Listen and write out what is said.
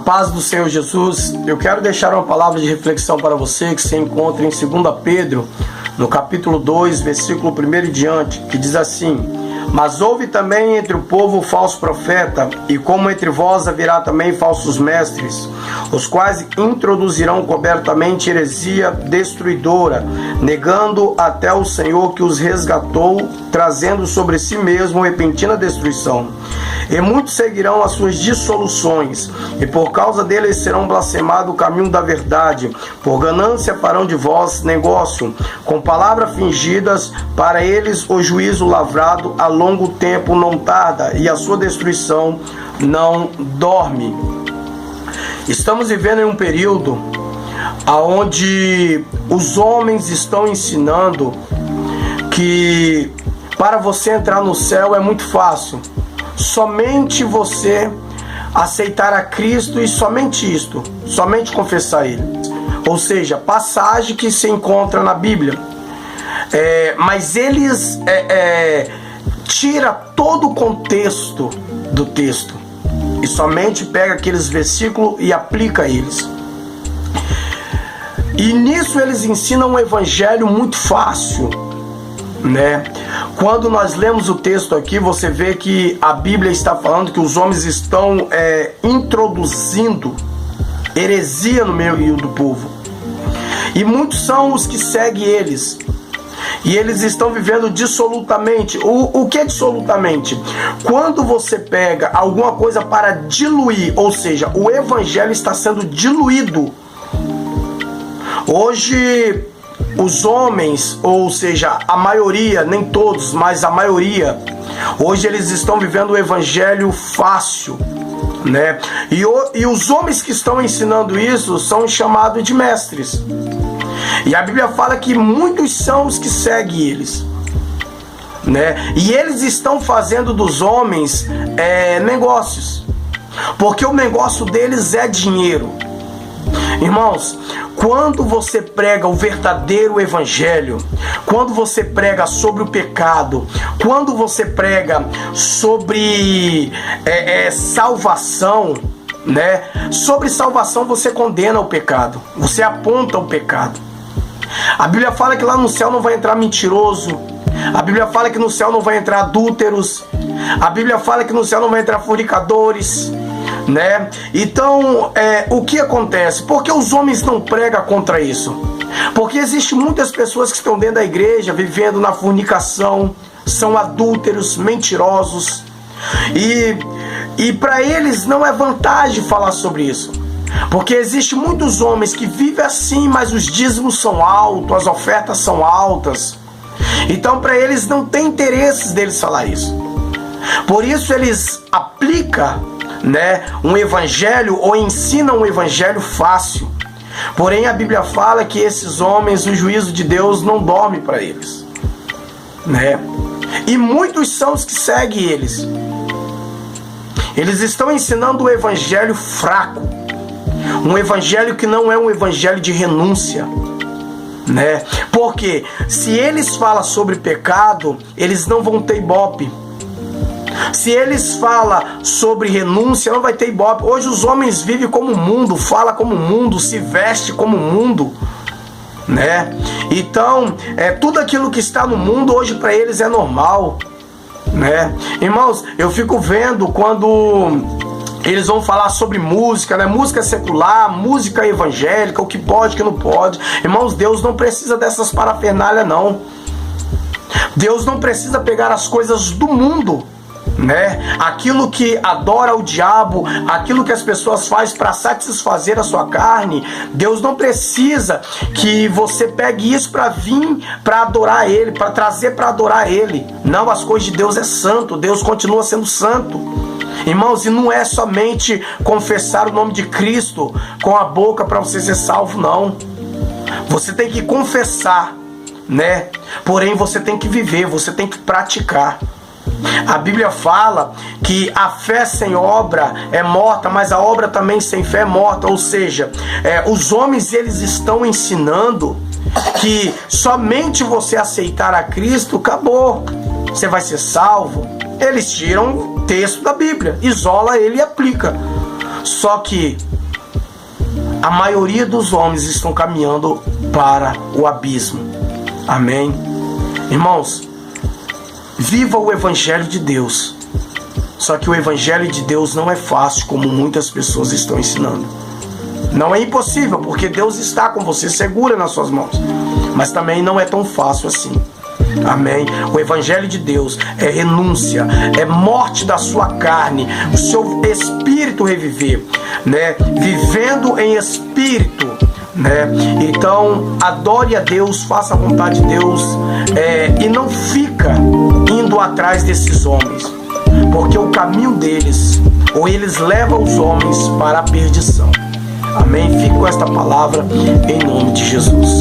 paz do Senhor Jesus. Eu quero deixar uma palavra de reflexão para você que se encontra em 2 Pedro, no capítulo 2, versículo 1 e diante, que diz assim: mas houve também entre o povo falso profeta, e como entre vós haverá também falsos mestres, os quais introduzirão cobertamente heresia destruidora, negando até o Senhor que os resgatou, trazendo sobre si mesmo repentina destruição. E muitos seguirão as suas dissoluções, e por causa deles serão blasfemado o caminho da verdade. Por ganância farão de vós negócio, com palavras fingidas, para eles o juízo lavrado a longo tempo não tarda, e a sua destruição não dorme. Estamos vivendo em um período onde os homens estão ensinando que para você entrar no céu é muito fácil. Somente você aceitar a Cristo e somente isto, somente confessar Ele. Ou seja, passagem que se encontra na Bíblia. Mas eles tira todo o contexto do texto e somente pega aqueles versículos e aplica a eles. E nisso eles ensinam um evangelho muito fácil, né? Quando nós lemos o texto aqui, você vê que a Bíblia está falando que os homens estão introduzindo heresia no meio do povo. E muitos são os que seguem eles. E eles estão vivendo dissolutamente. O que é dissolutamente? Quando você pega alguma coisa para diluir, ou seja, o evangelho está sendo diluído. Hoje os homens, ou seja, a maioria, nem todos, mas a maioria, hoje eles estão vivendo o evangelho fácil, né? E os homens que estão ensinando isso são chamados de mestres. E a Bíblia fala que muitos são os que seguem eles, né? E eles estão fazendo dos homens negócios, porque o negócio deles é dinheiro. Irmãos, quando você prega o verdadeiro evangelho, quando você prega sobre o pecado, quando você prega sobre salvação, né? Sobre salvação você condena o pecado, você aponta o pecado. A Bíblia fala que lá no céu não vai entrar mentiroso. A Bíblia fala que no céu não vai entrar adúlteros. A Bíblia fala que no céu não vai entrar fornicadores, né? Então, o que acontece? Porque os homens não pregam contra isso? Porque existem muitas pessoas que estão dentro da igreja vivendo na fornicação, são adúlteros, mentirosos, e para eles não é vantagem falar sobre isso. Porque existem muitos homens que vivem assim, mas os dízimos são altos, as ofertas são altas. Então para eles não tem interesse deles falar isso. Por isso eles aplicam, né, um evangelho ou ensinam um evangelho fácil. Porém a Bíblia fala que esses homens, o juízo de Deus não dorme para eles, né? E muitos são os que seguem eles. Eles estão ensinando o evangelho fraco, um evangelho que não é um evangelho de renúncia, né? Porque se eles falam sobre pecado, eles não vão ter ibope. Se eles falam sobre renúncia, não vai ter ibope. Hoje os homens vivem como o mundo, falam como o mundo, se veste como o mundo, né? Então, tudo aquilo que está no mundo hoje para eles é normal, né? Irmãos, eu fico vendo quando eles vão falar sobre música, né? Música secular, música evangélica, o que pode, o que não pode. Irmãos, Deus não precisa dessas parafernálias, não. Deus não precisa pegar as coisas do mundo, né? Aquilo que adora o diabo, aquilo que as pessoas fazem para satisfazer a sua carne, Deus não precisa que você pegue isso para vir para adorar Ele, para trazer para adorar Ele. Não, as coisas de Deus é santo, Deus continua sendo santo. Irmãos, e não é somente confessar o nome de Cristo com a boca para você ser salvo, não. Você tem que confessar, né? Porém, você tem que viver, você tem que praticar. A Bíblia fala que a fé sem obra é morta, mas a obra também sem fé é morta. Ou seja, os homens eles estão ensinando que somente você aceitar a Cristo, acabou, você vai ser salvo. Eles tiram o texto da Bíblia, isola ele e aplica. Só que a maioria dos homens estão caminhando para o abismo. Amém? Irmãos, viva o Evangelho de Deus. Só que o Evangelho de Deus não é fácil, como muitas pessoas estão ensinando. Não é impossível, porque Deus está com você, segura nas suas mãos. Mas também não é tão fácil assim. Amém? O Evangelho de Deus é renúncia, é morte da sua carne, o seu espírito reviver, né? Vivendo em espírito, né? Então, adore a Deus, faça a vontade de Deus, e não fica indo atrás desses homens, porque o caminho deles, ou eles levam os homens para a perdição. Amém? Fico com esta palavra em nome de Jesus.